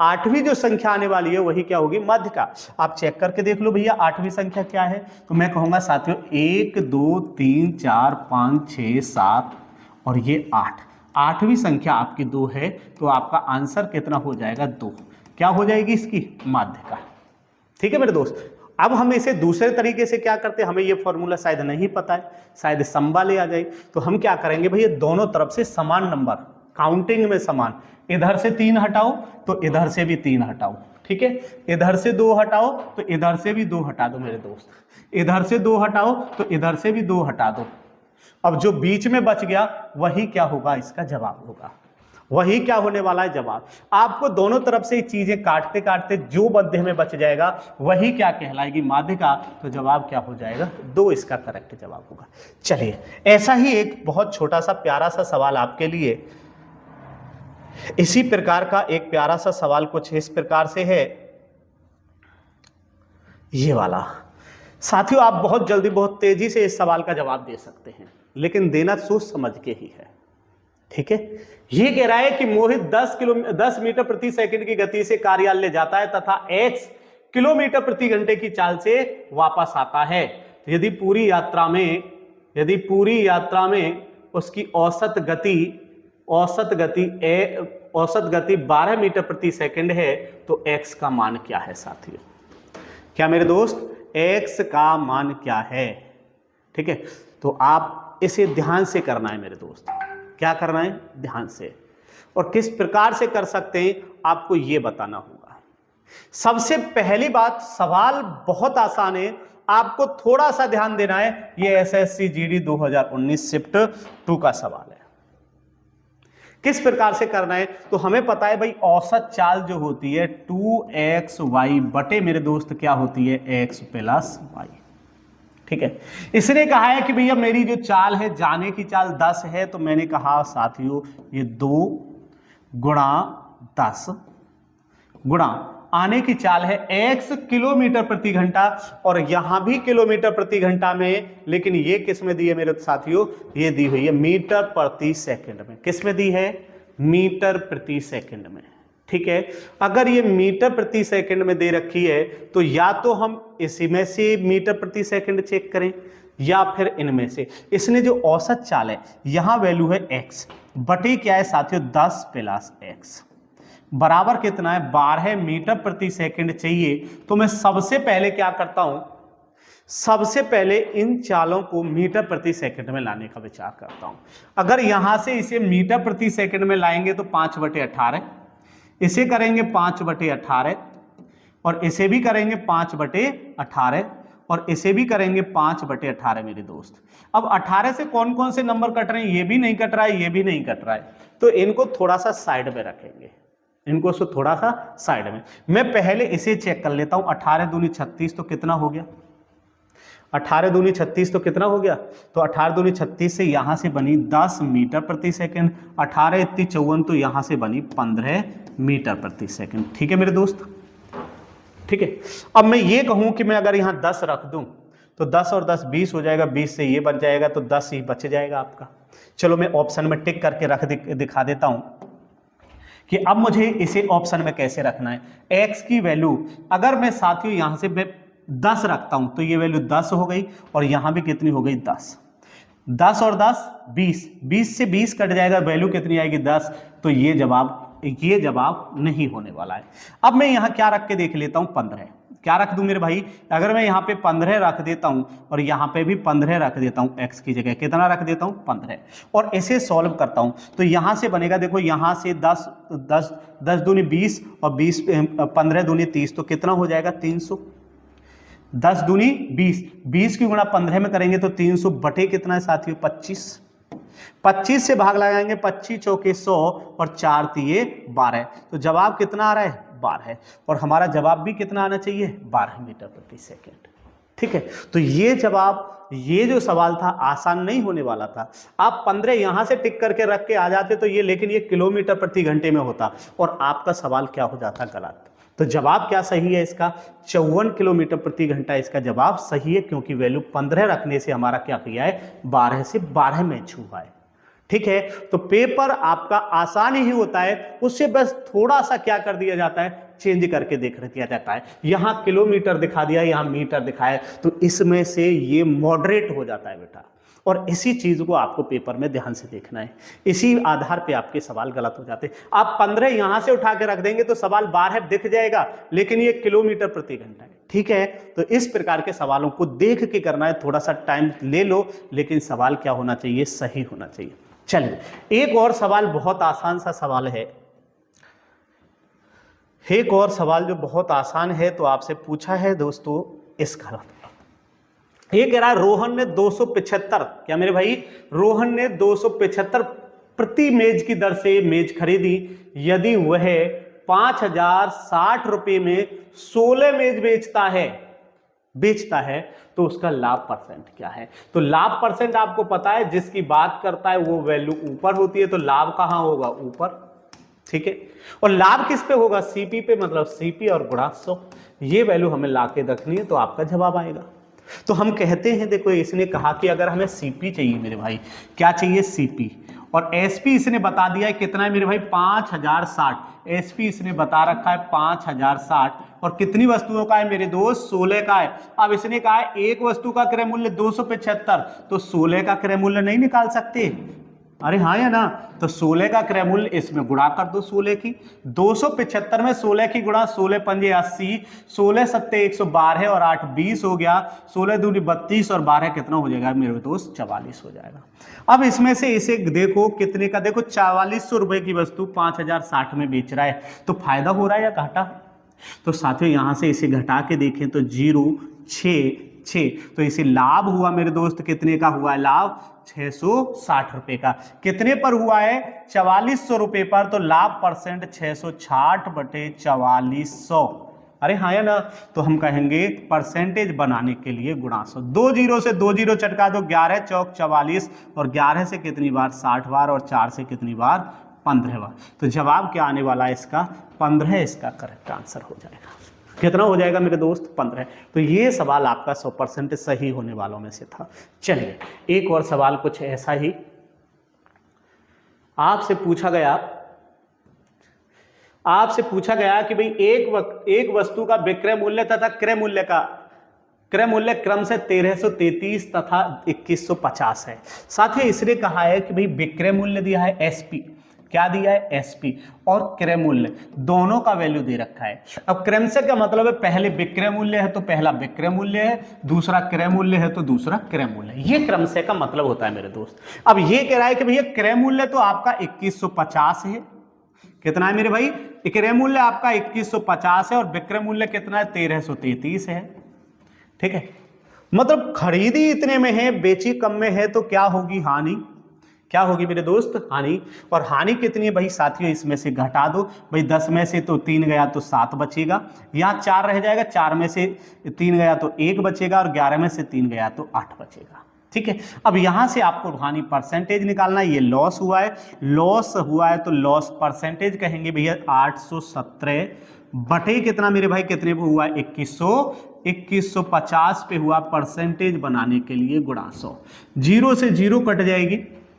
8वीं जो संख्या आने वाली है वही क्या होगी, माध्यिका। आप चेक करके देख लो भैया 8वीं संख्या क्या है। तो मैं कहूंगा साथियों 1 2 3 4 5 6 7 और ये 8, 8वीं संख्या आपकी 2 है। तो आपका आंसर कितना हो जाएगा, 2। क्या हो जाएगी इसकी, माध्यिका। ठीक है मेरे दोस्त, अब हम इसे दूसरे तरीके से क्या करते हैं, हमें ये फॉर्मूला शायद नहीं पता है, शायद सम वाले आ जाए। तो हम क्या करेंगे भैया, दोनों तरफ से समान नंबर, काउंटिंग में समान, इधर से 3 हटाओ तो इधर से भी 3 हटाओ। ठीक है, इधर से 2 हटाओ तो इधर से भी 2 हटा दो मेरे दोस्त, इधर से 2 हटाओ तो इधर से भी 2 हटा दो। अब जो बीच में बच गया वही क्या होगा, इसका जवाब होगा। वही क्या होने वाला है, जवाब। आपको दोनों तरफ से चीजें काटते काटते जो मध्य में बच जाएगा वही क्या कहलाएगी, माध्यिका। तो जवाब क्या हो जाएगा, 2 इसका करेक्ट जवाब होगा। चलिए ऐसा ही एक बहुत छोटा सा प्यारा सा सवाल आपके लिए, इसी प्रकार का एक प्यारा सा सवाल कुछ इस प्रकार से है, ये वाला। साथियों आप बहुत जल्दी बहुत तेजी से इस सवाल का जवाब दे सकते हैं, लेकिन देना सोच समझ के ही है। ठीक है, ये कह रहा है कि मोहित 10 मीटर प्रति सेकंड की गति से कार्यालय जाता है तथा x किलोमीटर प्रति घंटे की चाल से वापस आता है। यदि पूरी यात्रा में उसकी औसत गति 12 मीटर प्रति सेकंड है, तो x का मान क्या है साथियों। क्या मेरे दोस्त, x का मान क्या है। ठीक है, तो आप इसे ध्यान से करना है मेरे दोस्त। क्या करना है, ध्यान से। और किस प्रकार से कर सकते हैं आपको यह बताना होगा। सबसे पहली बात, सवाल बहुत आसान है, आपको थोड़ा सा ध्यान देना है। यह एसएससी जीडी 2019 शिफ्ट 2 का सवाल है। किस प्रकार से करना है, तो हमें पता है भाई औसत चाल जो होती है 2xy बटे मेरे दोस्त क्या होती है, x + y। ठीक है, इसने कहा है कि भैया मेरी जो चाल है, जाने की चाल 10 है, तो मैंने कहा साथियों ये 2 × 10 गुणा आने की चाल है x किलोमीटर प्रति घंटा, और यहां भी किलोमीटर प्रति घंटा में, लेकिन ये किस में दी है मेरे साथियों, ये दी हुई है मीटर प्रति सेकंड में। किस में दी है, मीटर प्रति सेकंड में। ठीक है, अगर ये मीटर प्रति सेकंड में दे रखी है तो या तो हम इसी में से मीटर प्रति सेकंड चेक करें या फिर इनमें से। इसने जो औसत चाल है, यहां वैल्यू है x बटे क्या है साथियों, 10 + x बराबर कितना है, 12 मीटर प्रति सेकंड चाहिए। तो मैं सबसे पहले क्या करता हूं, सबसे पहले इन चालों को मीटर प्रति सेकंड में लाने का विचार करता हूं। अगर यहां से इसे मीटर प्रति सेकंड में लाएंगे तो 5/18, इसे करेंगे 5/18, और इसे भी करेंगे 5/18, और इसे भी करेंगे 5/18 मेरे दोस्त। अब 18 से कौन कौन से नंबर कट रहे हैं, ये भी नहीं कट रहा है, ये भी नहीं कट रहा है, तो इनको थोड़ा सा साइड में रखेंगे। इनको सो थोड़ा सा साइड में। मैं पहले इसे चेक कर लेता हूं, 18 दूनी 36 तो कितना हो गया, 18 दूनी 36 तो कितना हो गया, तो 18 दूनी 36 से यहां से बनी 10 मीटर प्रति सेकंड, 18 इतनी 54 तो यहां से बनी 15 मीटर प्रति सेकंड। ठीक है मेरे दोस्त, ठीक है। अब मैं ये कहूं कि मैं अगर यहां 10 रख दूं तो 10 और 10 20 हो जाएगा, 20 से ये बच जाएगा तो 10 ही बच जाएगा आपका। चलो मैं ऑप्शन में टिक करके रख दिखा देता हूं कि अब मुझे इसे ऑप्शन में कैसे रखना है। x की वैल्यू अगर मैं साथियों यहां से 10 रखता हूं तो ये वैल्यू 10 हो गई और यहां भी कितनी हो गई 10, 10 और 10 20, 20 से 20 कट जाएगा, वैल्यू कितनी आएगी 10, तो ये जवाब नहीं होने वाला है। अब मैं यहां क्या रख के देख लेता हूं 15, क्या रख दूं मेरे भाई, अगर मैं यहाँ पे 15 रख देता हूं और यहाँ पे भी 15 रख देता हूं, x की जगह कितना रख देता हूं 15, और इसे सॉल्व करता हूं तो यहां से बनेगा, देखो यहां से 10 दूनी 20 और 15 दूनी 30 तो कितना हो जाएगा 300, 10 दूनी 20, 20 की गुणा 15 में करेंगे तो 300 बटे कितना है साथियों 25, 25 से भाग लगाएंगे, 25 चौके 100 और 4 तिये 12, तो जवाब कितना आ रहा है 12, और हमारा जवाब भी कितना आना चाहिए 12 मीटर प्रति सेकंड। ठीक है, तो ये जवाब, ये जो सवाल था आसान नहीं होने वाला था। आप 15 यहां से टिक करके रख के आ जाते तो ये, लेकिन ये किलोमीटर प्रति घंटे में होता और आपका सवाल क्या हो जाता गलत। तो जवाब क्या सही है इसका, 54 किलोमीटर प्रति घंटा इसका जवाब सही है, क्योंकि वैल्यू 15 रखने से हमारा क्या किया है 12 से 12 मैच हुआ है। ठीक है, तो पेपर आपका आसान ही होता है, उससे बस थोड़ा सा क्या कर दिया जाता है, चेंज करके देख दिया जाता है। यहां किलोमीटर दिखा दिया, यहां मीटर दिखाया, तो इसमें से ये मॉडरेट हो जाता है बेटा, और इसी चीज को आपको पेपर में ध्यान से देखना है, इसी आधार पे आपके सवाल गलत हो जाते हैं। आप 15 यहां से उठा के रख देंगे तो सवाल 12 दिख जाएगा, लेकिन ये किलोमीटर प्रति घंटा है। ठीक है, तो इस प्रकार के सवालों को देख के करना है, थोड़ा सा टाइम ले लो, लेकिन सवाल क्या होना चाहिए, सही होना चाहिए। चलिए, एक और सवाल, बहुत आसान सा सवाल है, एक और सवाल जो बहुत आसान है तो आपसे पूछा है दोस्तों इसका। ये कह रहा है रोहन ने 275, क्या मेरे भाई, रोहन ने 275 प्रति मेज की दर से मेज खरीदी, यदि वह 5060 रुपए में 16 मेज बेचता है तो उसका लाभ परसेंट क्या है। तो लाभ परसेंट आपको पता है, जिसकी बात करता है वो वैल्यू ऊपर होती है, तो लाभ कहां होगा ऊपर। ठीक है, और लाभ किस पे होगा, सीपी पे, मतलब सीपी और गुणा 100, ये वैल्यू हमें लाके रखनी है तो आपका जवाब आएगा। तो हम कहते हैं, देखो इसने कहा कि अगर हमें सीपी चाहिए मेरे भाई, क्या चाहिए सीपी, और एसपी इसने बता दिया है कितना है मेरे भाई 5060, एसपी इसने बता रखा है 5060, और कितनी वस्तुओं का है मेरे दोस्त 16 का है। अब इसने कहा है एक वस्तु का क्रय मूल्य 275, तो 16 का क्रय मूल्य नहीं निकाल सकते, अरे हाँ या ना, तो 16 का क्रय मूल्य इसमें गुणा कर दो 16 की, 275 में 16 की गुणा, 16 पंजे 80, 16 सत्ते 112 और 8 20 हो गया, 16 दूनी 32 और 12 कितना हो जाएगा मेरे दोस्त 44 हो जाएगा। अब इसमें से इसे देखो कितने का, देखो 4400 रुपए की वस्तु 5060 में बेच रहा है, तो फायदा हो रहा है या घाटा। तो साथियों यहां से इसे घटा के देखें तो 0.66, तो इसे लाभ हुआ मेरे दोस्त, कितने का हुआ है लाभ 660 रुपए का, कितने पर हुआ है 4400 रुपए पर, तो लाभ परसेंट 660 बटे 4400, अरे हाँ या ना, तो हम कहेंगे परसेंटेज बनाने के लिए गुणा 100, 2 जीरो से 2 जीरो चटका दो, 11 चौक 44, और 11 से कितनी बार 60 बार, और 4 से कितनी बार 15 बार, तो जवाब क्या आने वाला है इसका 15, इसका करेक्ट आंसर हो जाएगा। कितना हो जाएगा मेरे दोस्त 15। तो ये सवाल आपका 100% सही होने वालों में से था। चलिए एक और सवाल कुछ ऐसा ही आपसे पूछा गया कि भाई एक वस्तु का विक्रय मूल्य तथा क्रय मूल्य क्रम से 1333 तथा 2150 है। साथ ही इसने कहा है कि भाई विक्रय मूल्य दिया है एसपी, क्या दिया है एसपी, और क्रय मूल्य दोनों का वैल्यू दे रखा है। अब क्रम से क्या मतलब है, पहले विक्रय मूल्य है तो पहला विक्रय मूल्य है, दूसरा क्रय मूल्य है तो दूसरा क्रय मूल्य है, ये क्रम से का मतलब होता है मेरे दोस्त। अब ये कह रहा है कि भैया क्रय मूल्य तो आपका 2150 है, कितना है मेरे भाई, क्रय मूल्य आपका 2150 है और विक्रय मूल्य कितना है 1333 है। ठीक है, मतलब खरीदी इतने में है बेची कम में है तो क्या होगी हानि, क्या होगी मेरे दोस्त? हानि। और हानि कितनी है भाई साथियों? इसमें से घटा दो भाई, 10 में से तो 3 गया तो 7 बचेगा, यहाँ 4 रह जाएगा, 4 में से 3 गया तो 1 बचेगा, और 11 में से 3 गया तो 8 बचेगा। ठीक है, अब यहां से आपको हानि परसेंटेज निकालना है। ये लॉस हुआ है, लॉस हुआ है तो लॉस परसेंटेज कहेंगे भैया 817 बटे कितना मेरे भाई, कितने पे हुआ? 2150 पे हुआ, परसेंटेज बनाने के लिए गुणा 100, 0 से 0 कट जाएगी।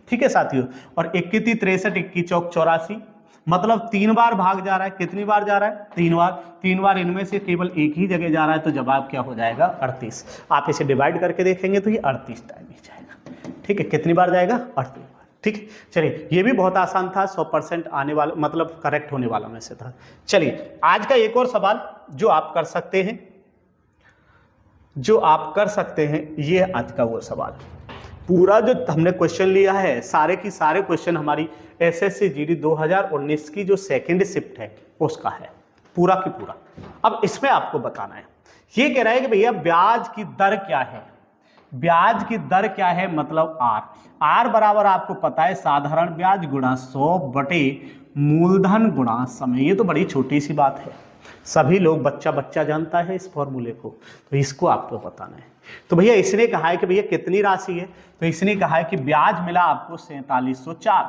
ठीक है साथियों, और 21 63 21 चौक 84, मतलब 3 बार भाग जा रहा है। कितनी बार जा रहा है? 3 बार। 3 बार इनमें से केवल एक ही जगह जा रहा है, तो जवाब क्या हो जाएगा? 38। आप इसे डिवाइड करके देखेंगे तो ये 38 टाइम ही जाएगा। ठीक है, कितनी बार जाएगा? 38 बार। ठीक है, चलिए ये भी बहुत आसान था, 100% आने वाला मतलब करेक्ट होने वाला में से था। चलिए आज का एक और सवाल जो आप कर सकते हैं, ये आज का वो सवाल, पूरा जो हमने क्वेश्चन लिया है, सारे की सारे क्वेश्चन हमारी एसएससी जीडी 2019 की जो सेकंड शिफ्ट है उसका है, पूरा की पूरा। अब इसमें आपको बताना है, ये कह रहा है कि भैया ब्याज की दर क्या है? ब्याज की दर क्या है? मतलब आर बराबर आपको पता है साधारण ब्याज गुणा 100 बटे मूलधन गुणा समय। ये तो बड़ी छोटी सी बात है, सभी लोग बच्चा जानता है इस फॉर्मूले को, तो इसको आपको बताना है। तो भैया इसने कहा है कि भैया कितनी राशि है, तो इसने कहा है कि ब्याज मिला आपको 4704।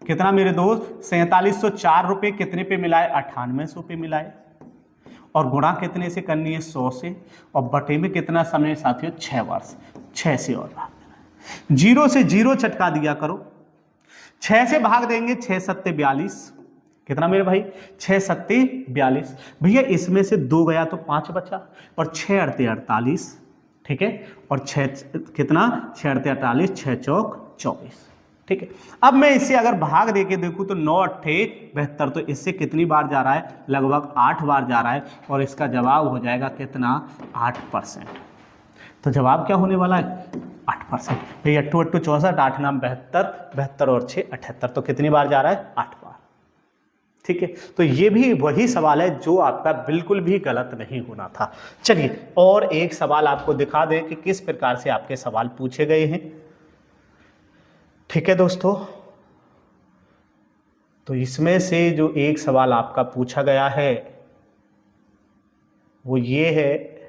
कितना मेरे दोस्त? 4704 रुपये कितने पे मिला है? 9800 पे मिला है। और गुणा कितने से करनी है? 100 से। और बटे में कितना समय साथियों? 6 वर्ष। 6 से और भाग देना, 0 से 0 चटका दिया करो। 6 से भाग देंगे, 6 सत्ते 42। कितना मेरे भाई? 6 सत्ते 42। भैया इसमें से 2 गया तो 5 बचा, और 6 अड़ते 48। ठीक है, और 6 कितना? 6 अड़ते 48, 6 चौक 24। ठीक है, अब मैं इसे अगर भाग देके देखूं तो 9 अट्ठे 72, तो इससे कितनी बार जा रहा है? लगभग 8 बार जा रहा है, और इसका जवाब हो जाएगा कितना? 8%। तो जवाब क्या होने वाला है? 8%। भैया 8 8 64, 8 9 72, 72 और 6 78, तो कितनी बार जा रहा है? 8 बार। ठीक है, तो ये भी वही सवाल है जो आपका बिल्कुल भी गलत नहीं होना था। चलिए और एक सवाल आपको दिखा दें कि किस प्रकार से आपके सवाल पूछे गए हैं। ठीक है दोस्तों, तो इसमें से जो एक सवाल आपका पूछा गया है वो ये है,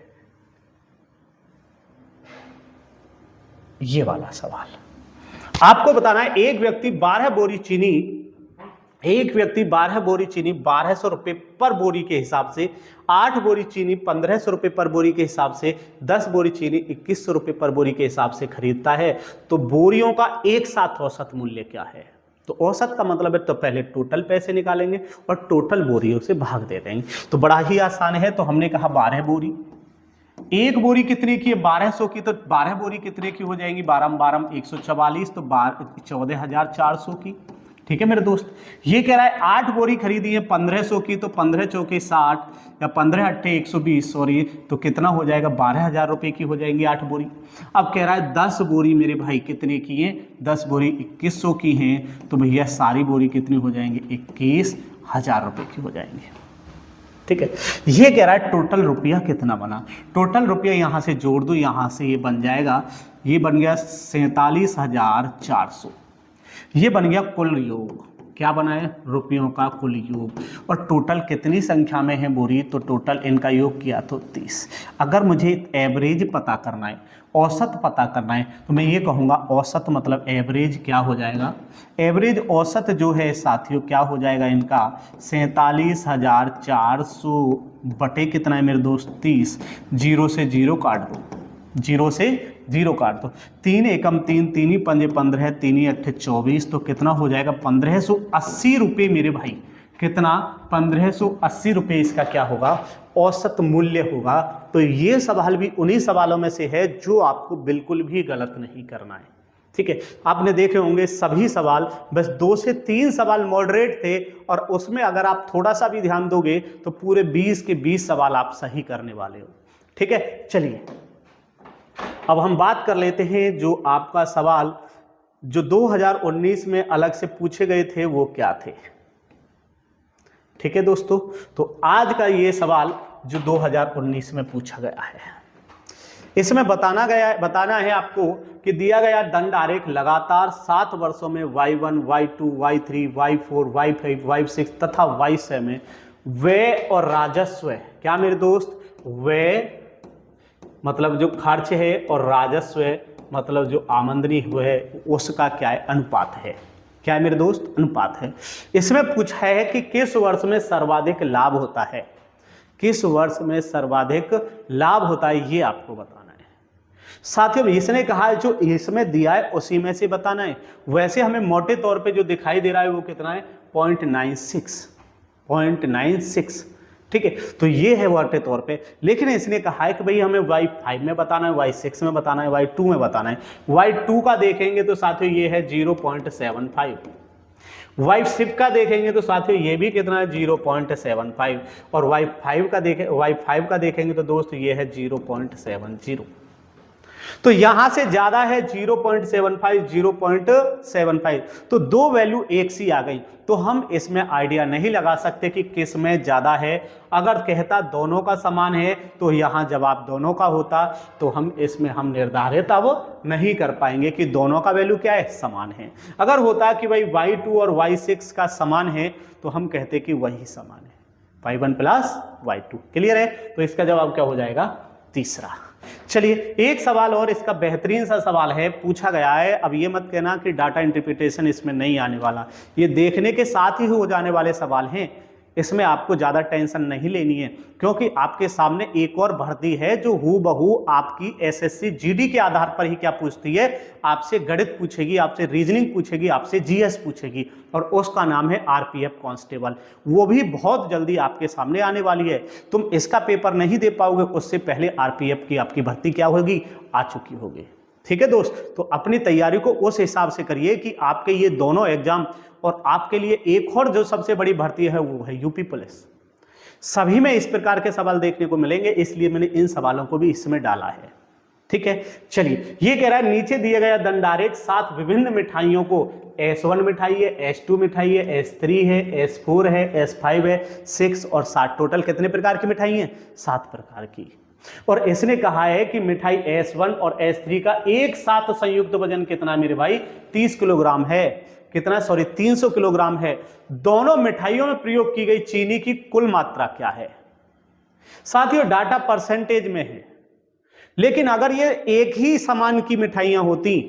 ये वाला सवाल आपको बताना है। एक व्यक्ति 12 बोरी चीनी 1200 रुपये पर बोरी के हिसाब से, 8 बोरी चीनी 1500 रुपये पर बोरी के हिसाब से, 10 बोरी चीनी 2100 रुपये पर बोरी के हिसाब से खरीदता है, तो बोरियों का एक साथ औसत मूल्य क्या है? तो औसत का मतलब है तो पहले टोटल पैसे निकालेंगे और टोटल बोरियों से भाग दे देंगे। तो बड़ा ही आसान है, तो हमने कहा 12 बोरी, एक बोरी कितने की है? 1200 की, तो 12 बोरी कितने की हो जाएंगी? 12 12 144, तो 14,400 की। ठीक है मेरे दोस्त, ये कह रहा है 8 बोरी खरीदी है 1500 की, तो 15 चौके 60 या 15 अट्ठे 120, सॉरी, तो कितना हो जाएगा? 12,000 रुपये की हो जाएंगी 8 बोरी। अब कह रहा है 10 बोरी मेरे भाई कितने की हैं? 10 बोरी 2100 की हैं, तो भैया सारी बोरी कितनी हो जाएंगी? 21,000 रुपये की हो जाएंगी। ठीक है, ये कह रहा है टोटल रुपया कितना बना। टोटल रुपया यहाँ से जोड़ दो, यहाँ से ये बन जाएगा, ये बन गया 47,400। ये बन गया कुल योग। क्या बना है? रुपयों का कुल योग। और टोटल कितनी संख्या में है बोरी? तो टोटल इनका योग किया तो 30। अगर मुझे एवरेज पता करना है, औसत पता करना है, तो मैं ये कहूँगा औसत मतलब एवरेज क्या हो जाएगा? एवरेज औसत जो है साथियों क्या हो जाएगा इनका? 47,400 बटे कितना है मेरे दोस्त? 30। 0 से 0 काट दो, 0 से 0 काट दो, 3 एकम 3, 3 पंजे 15, 3 अट्ठे 24, तो कितना हो जाएगा? 1580 रुपये मेरे भाई। कितना? 1580 रुपये इसका क्या होगा? औसत मूल्य होगा। तो ये सवाल भी उन्हीं सवालों में से है जो आपको बिल्कुल भी गलत नहीं करना है। ठीक है, आपने देखे होंगे सभी सवाल, बस 2 से 3 सवाल मॉडरेट थे, और उसमें अगर आप थोड़ा सा भी ध्यान दोगे तो पूरे 20 के 20 सवाल आप सही करने वाले हो। ठीक है, चलिए अब हम बात कर लेते हैं जो आपका सवाल जो 2019 में अलग से पूछे गए थे वो क्या थे। ठीक है दोस्तों, तो आज का ये सवाल जो 2019 में पूछा गया है, इसमें बताना है आपको कि दिया गया दंड आरेख लगातार 7 वर्षों में y1, y2, y3, y4, y5, y6 तथा y7 में व्यय और राजस्व, क्या मेरे दोस्त, व्यय मतलब जो खर्च है और राजस्व मतलब जो आमदनी हुए है उसका क्या है, अनुपात है। क्या है मेरे दोस्त, अनुपात है। इसमें पूछा है कि किस वर्ष में सर्वाधिक लाभ होता है, किस वर्ष में सर्वाधिक लाभ होता है, ये आपको बताना है। साथियों इसने कहा है जो इसमें दिया है उसी में से बताना है। वैसे हमें मोटे तौर पे जो दिखाई दे रहा है वो कितना है, 0.96, ठीक है। तो ये है मोटे तौर पे, लेकिन इसने कहा है कि भाई हमें y5 में बताना है, y6 में बताना है, y2 में बताना है। y2 का देखेंगे तो साथियों ये है 0.75, y6 का देखेंगे तो साथियों ये भी कितना है 0.75, और y5 का देखेंगे तो दोस्त ये है 0.70। तो यहां से ज्यादा है 0.75, 0.75, तो दो वैल्यू एक सी आ गई। तो हम इसमें आइडिया नहीं लगा सकते कि किस में ज्यादा है। अगर कहता दोनों का समान है तो यहां जवाब दोनों का होता, तो हम इसमें हम निर्धारित अब नहीं कर पाएंगे कि दोनों का वैल्यू क्या है, समान है। अगर होता कि भाई y2 और y6 का समान है तो हम कहते कि वही समान है, y1 प्लस y2। क्लियर है? तो इसका जवाब क्या हो जाएगा, तीसरा। चलिए एक सवाल और, इसका बेहतरीन सा सवाल है, पूछा गया है। अब ये मत कहना कि डाटा इंटरप्रिटेशन इसमें नहीं आने वाला, ये देखने के साथ ही हो जाने वाले सवाल हैं। इसमें आपको ज़्यादा टेंशन नहीं लेनी है, क्योंकि आपके सामने एक और भर्ती है जो हूबहू आपकी एसएससी जीडी के आधार पर ही क्या पूछती है, आपसे गणित पूछेगी, आपसे रीजनिंग पूछेगी, आपसे जीएस पूछेगी, और उसका नाम है आरपीएफ कांस्टेबल। वो भी बहुत जल्दी आपके सामने आने वाली है। तुम इसका पेपर नहीं दे पाओगे, उससे पहले आरपीएफ की आपकी भर्ती क्या होगी, आ चुकी होगी। ठीक है दोस्त, तो अपनी तैयारी को उस हिसाब से करिए कि आपके ये दोनों एग्जाम, और आपके लिए एक और जो सबसे बड़ी भर्ती है वो है यूपी पुलिस। सभी में इस प्रकार के सवाल देखने को मिलेंगे, इसलिए मैंने इन सवालों को भी इसमें डाला है। ठीक है, चलिए ये कह रहा है नीचे दिए गया दंडारेख 7 विभिन्न मिठाइयों को, S1 मिठाई है, S2 मिठाई है, S3 है, S4 है, S5 है, 6 और 7, टोटल कितने प्रकार की मिठाई हैं, 7 प्रकार की। और इसने कहा है कि मिठाई S1 और S3 का एक साथ संयुक्त वजन कितना मेरे भाई, 30 किलोग्राम है। कितना, सॉरी 300 किलोग्राम है। दोनों मिठाइयों में प्रयोग की गई चीनी की कुल मात्रा क्या है। साथियों डाटा परसेंटेज में है, लेकिन अगर ये एक ही सामान की मिठाइयां होती,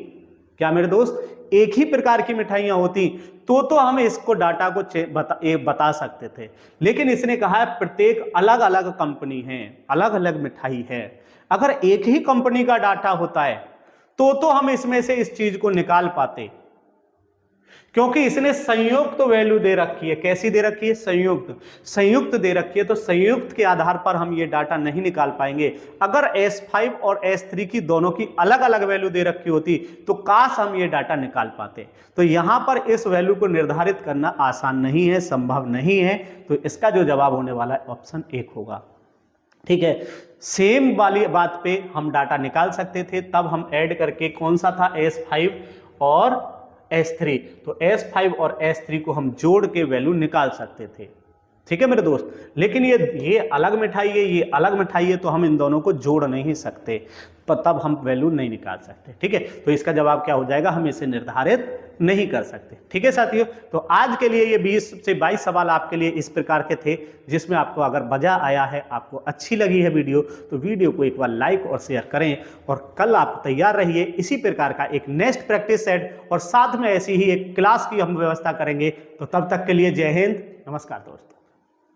क्या मेरे दोस्त, एक ही प्रकार की मिठाइयां होती तो हम इसको डाटा को बता सकते थे। लेकिन इसने कहा है प्रत्येक अलग अलग कंपनी है, अलग अलग मिठाई है। अगर एक ही कंपनी का डाटा होता है तो हम इसमें से इस चीज को निकाल पाते, क्योंकि इसने संयुक्त वैल्यू दे रखी है। कैसी दे रखी है, संयुक्त दे रखी है। तो संयुक्त के आधार पर हम ये डाटा नहीं निकाल पाएंगे। अगर S5 और S3 की दोनों की अलग अलग वैल्यू दे रखी होती तो काश हम ये डाटा निकाल पाते। तो यहां पर इस वैल्यू को निर्धारित करना आसान नहीं है, संभव नहीं है। तो इसका जो जवाब होने वाला है ऑप्शन 1 होगा। ठीक है, सेम वाली बात पे हम डाटा निकाल सकते थे, तब हम ऐड करके कौन सा था, S5 और S3, तो S5 और S3 को हम जोड़ के वैल्यू निकाल सकते थे। ठीक है मेरे दोस्त, लेकिन ये अलग मिठाई है, ये अलग मिठाई है, तो हम इन दोनों को जोड़ नहीं सकते, तब हम वैल्यू नहीं निकाल सकते। ठीक है, तो इसका जवाब क्या हो जाएगा, हम इसे निर्धारित नहीं कर सकते। ठीक है साथियों, तो आज के लिए ये 20 से 22 सवाल आपके लिए इस प्रकार के थे, जिसमें आपको अगर मजा आया है, आपको अच्छी लगी है वीडियो, तो वीडियो को एक बार लाइक और शेयर करें। और कल आप तैयार रहिए इसी प्रकार का एक नेक्स्ट प्रैक्टिस सेट, और साथ में ऐसी ही एक क्लास की हम व्यवस्था करेंगे। तो तब तक के लिए जय हिंद, नमस्कार दोस्तों।